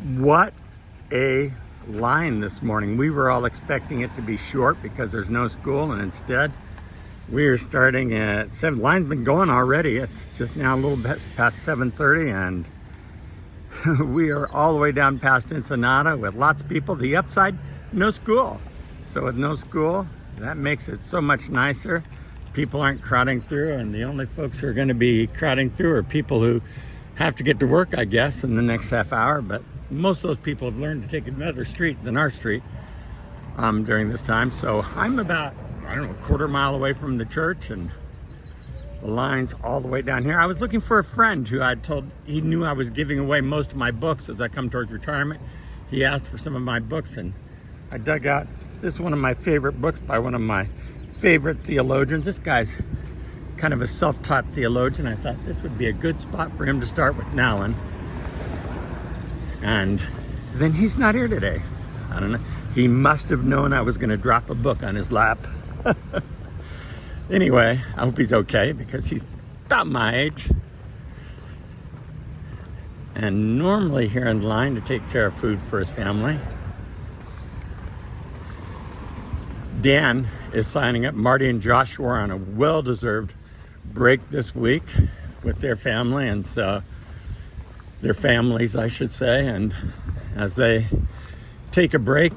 What a line this morning. We were all expecting it to be short because there's no school, and instead we are starting at 7. Line's been going already. It's just now a little bit past 7:30, and we are all the way down past Ensenada with lots of people. The upside, no school. So with no school, that makes it so much nicer. People aren't crowding through, and the only folks who are going to be crowding through are people who have to get to work, I guess, in the next half hour. But most of those people have learned to take another street than our street during this time. So I'm about, I don't know, a quarter mile away from the church, and the line's all the way down here. I was looking for a friend who I'd told, he knew I was giving away most of my books as I come towards retirement. He asked for some of my books, and I dug out, this is one of my favorite books by one of my favorite theologians. This guy's kind of a self-taught theologian. I thought this would be a good spot for him to start with Nowlin. And then he's not here today. I don't know. He must have known I was going to drop a book on his lap. Anyway, I hope he's okay because he's about my age. And normally here in line to take care of food for his family. Dan is signing up. Marty and Joshua are on a well-deserved break this week with their family, and so their families, I should say. And as they take a break,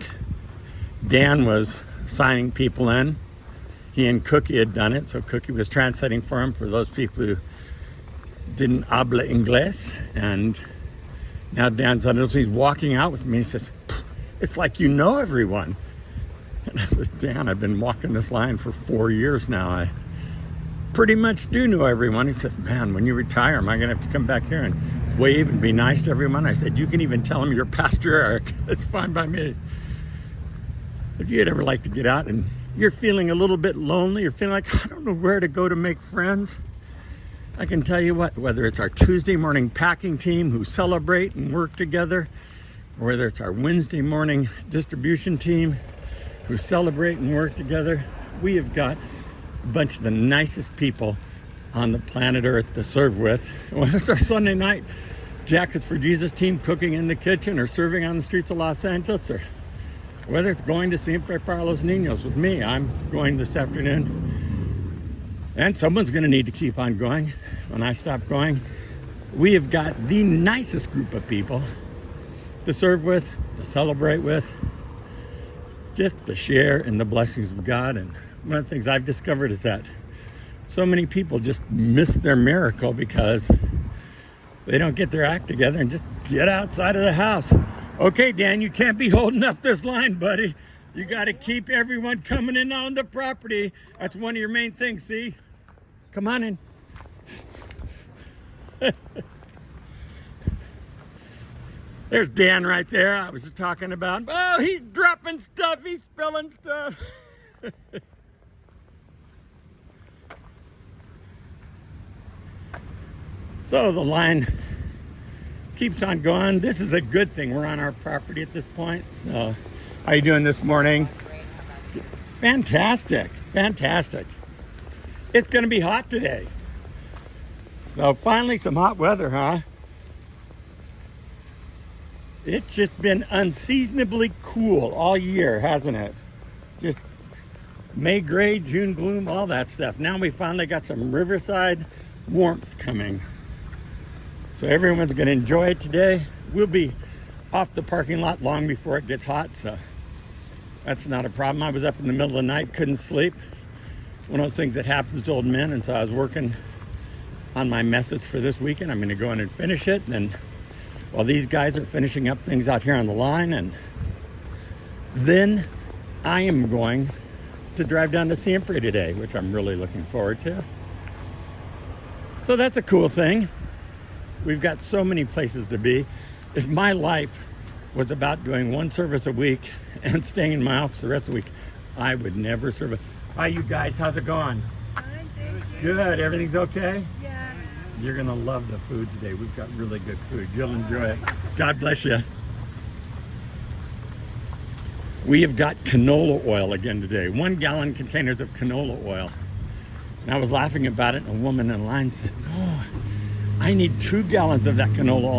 Dan was signing people in. He and Cookie had done it, so Cookie was translating for him for those people who didn't habla inglés. And now Dan's on it. He's walking out with me. He says, "It's like you know everyone." And I said, "Dan, I've been walking this line for 4 years now. I pretty much do know everyone." He says, "Man, when you retire, am I going to have to come back here and wave and be nice to everyone?" I said, "You can even tell him you're Pastor Eric. It's fine by me." If you'd ever like to get out and you're feeling a little bit lonely, you're feeling like, I don't know where to go to make friends, I can tell you what, whether it's our Tuesday morning packing team who celebrate and work together, or whether it's our Wednesday morning distribution team who celebrate and work together, we have got a bunch of the nicest people on the planet Earth to serve with. Whether it's our Sunday night Jackets for Jesus team cooking in the kitchen or serving on the streets of Los Angeles, or whether it's going to Siempre para los Niños with me. I'm going this afternoon, and someone's going to need to keep on going when I stop going. We have got the nicest group of people to serve with, to celebrate with, just to share in the blessings of God. And one of the things I've discovered is that so many people just miss their miracle because they don't get their act together and just get outside of the house. Okay, Dan, you can't be holding up this line, buddy. You got to keep everyone coming in on the property. That's one of your main things, see? Come on in. There's Dan right there. I was talking about, oh, he's dropping stuff. He's spilling stuff. So the line keeps on going. This is a good thing. We're on our property at this point. So, how you doing this morning? Fantastic. Fantastic. It's going to be hot today. So finally some hot weather, huh? It's just been unseasonably cool all year, hasn't it? Just May gray, June gloom, all that stuff. Now we finally got some riverside warmth coming. So everyone's going to enjoy it today. We'll be off the parking lot long before it gets hot, so that's not a problem. I was up in the middle of the night, couldn't sleep. One of those things that happens to old men, and so I was working on my message for this weekend. I'm going to go in and finish it, and while these guys are finishing up things out here on the line, and then I am going to drive down to Siempre today, which I'm really looking forward to. So that's a cool thing. We've got so many places to be. If my life was about doing one service a week and staying in my office the rest of the week, I would never serve it. Hi, you guys. How's it going? Fine, thank you. Good. Everything's okay? Yeah. You're going to love the food today. We've got really good food. You'll enjoy it. God bless you. We have got canola oil again today. 1 gallon containers of canola oil. And I was laughing about it, and a woman in line said, "Oh, I need 2 gallons of that canola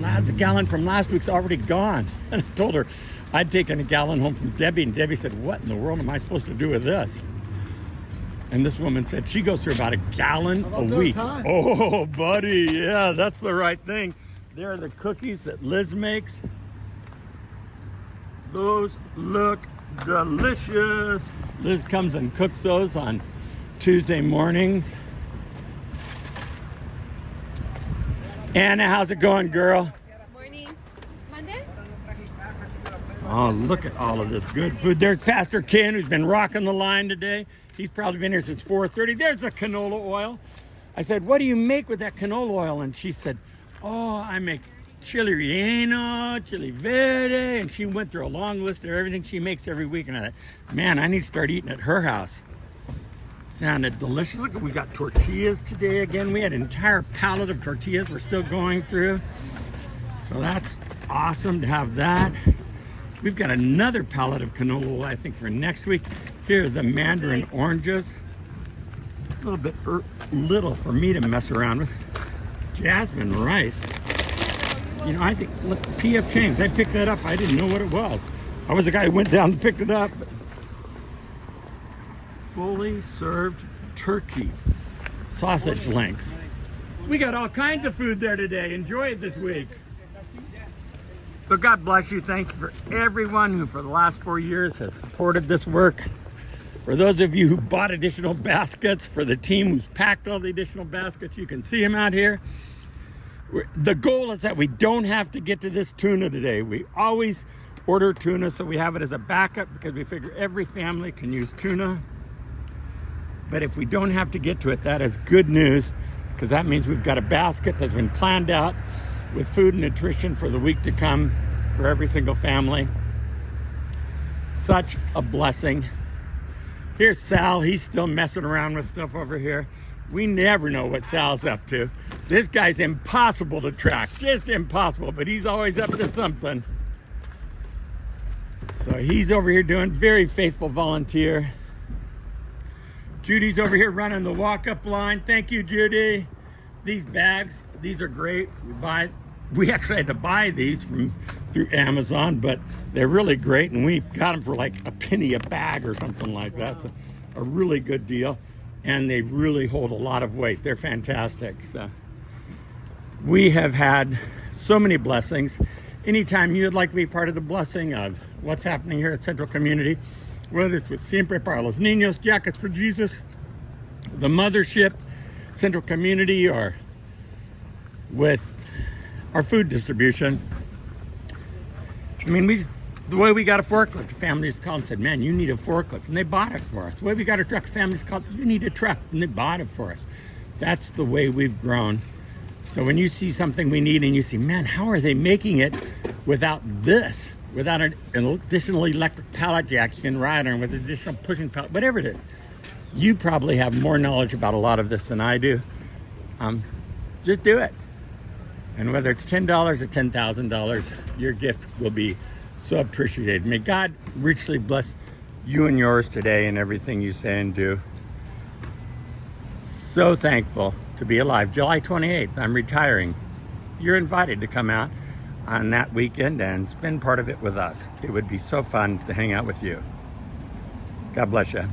the gallon from last week's already gone. And I told her I'd taken a gallon home from Debbie, and Debbie said, what in the world am I supposed to do with this? And this woman said she goes through about a gallon a week. Huh? Oh, buddy, yeah, that's the right thing. There are the cookies that Liz makes. Those look delicious. Liz comes and cooks those on Tuesday mornings. Anna, how's it going, girl? Morning. Monday? Oh, look at all of this good food. There's Pastor Ken, who's been rocking the line today. He's probably been here since 4:30. There's the canola oil. I said, what do you make with that canola oil? And she said, oh, I make chili relleno, chili verde. And she went through a long list of everything she makes every week. And I thought, man, I need to start eating at her house. Sounded delicious. Look, we got tortillas today again. We had an entire pallet of tortillas we're still going through. So that's awesome to have that. We've got another pallet of canola oil, I think, for next week. Here's the mandarin oranges. A little bit little for me to mess around with. Jasmine rice. You know, I think, look, P.F. Chang's. I picked that up. I didn't know what it was. I was the guy who went down and picked it up. But fully served turkey sausage links. We got all kinds of food there today. Enjoy it this week. So God bless you. Thank you for everyone who for the last 4 years has supported this work. For those of you who bought additional baskets, for the team who's packed all the additional baskets, you can see them out here. The goal is that we don't have to get to this tuna today. We always order tuna, so we have it as a backup because we figure every family can use tuna. But if we don't have to get to it, that is good news, because that means we've got a basket that's been planned out with food and nutrition for the week to come for every single family. Such a blessing. Here's Sal. He's still messing around with stuff over here. We never know what Sal's up to. This guy's impossible to track, just impossible, but he's always up to something. So he's over here doing very faithful volunteer. Judy's over here running the walk-up line. Thank you, Judy. These bags, these are great. We actually had to buy these through Amazon, but they're really great, and we got them for like a penny a bag or something like that. It's a really good deal, and they really hold a lot of weight. They're fantastic. So we have had so many blessings. Anytime you'd like to be part of the blessing of what's happening here at Central Community, whether it's with Siempre para los Niños, Jackets for Jesus, the Mothership, Central Community, or with our food distribution. I mean, the way we got a forklift, the families called and said, man, you need a forklift, and they bought it for us. The way we got a truck, families called, you need a truck, and they bought it for us. That's the way we've grown. So when you see something we need and you see, man, how are they making it without this? Without an additional electric pallet jack you can ride on, with additional pushing pallet, whatever it is. You probably have more knowledge about a lot of this than I do. Just do it. And whether it's $10 or $10,000, your gift will be so appreciated. May God richly bless you and yours today in everything you say and do. So thankful to be alive. July 28th, I'm retiring. You're invited to come out on that weekend and spend part of it with us. It would be so fun to hang out with you. God bless you.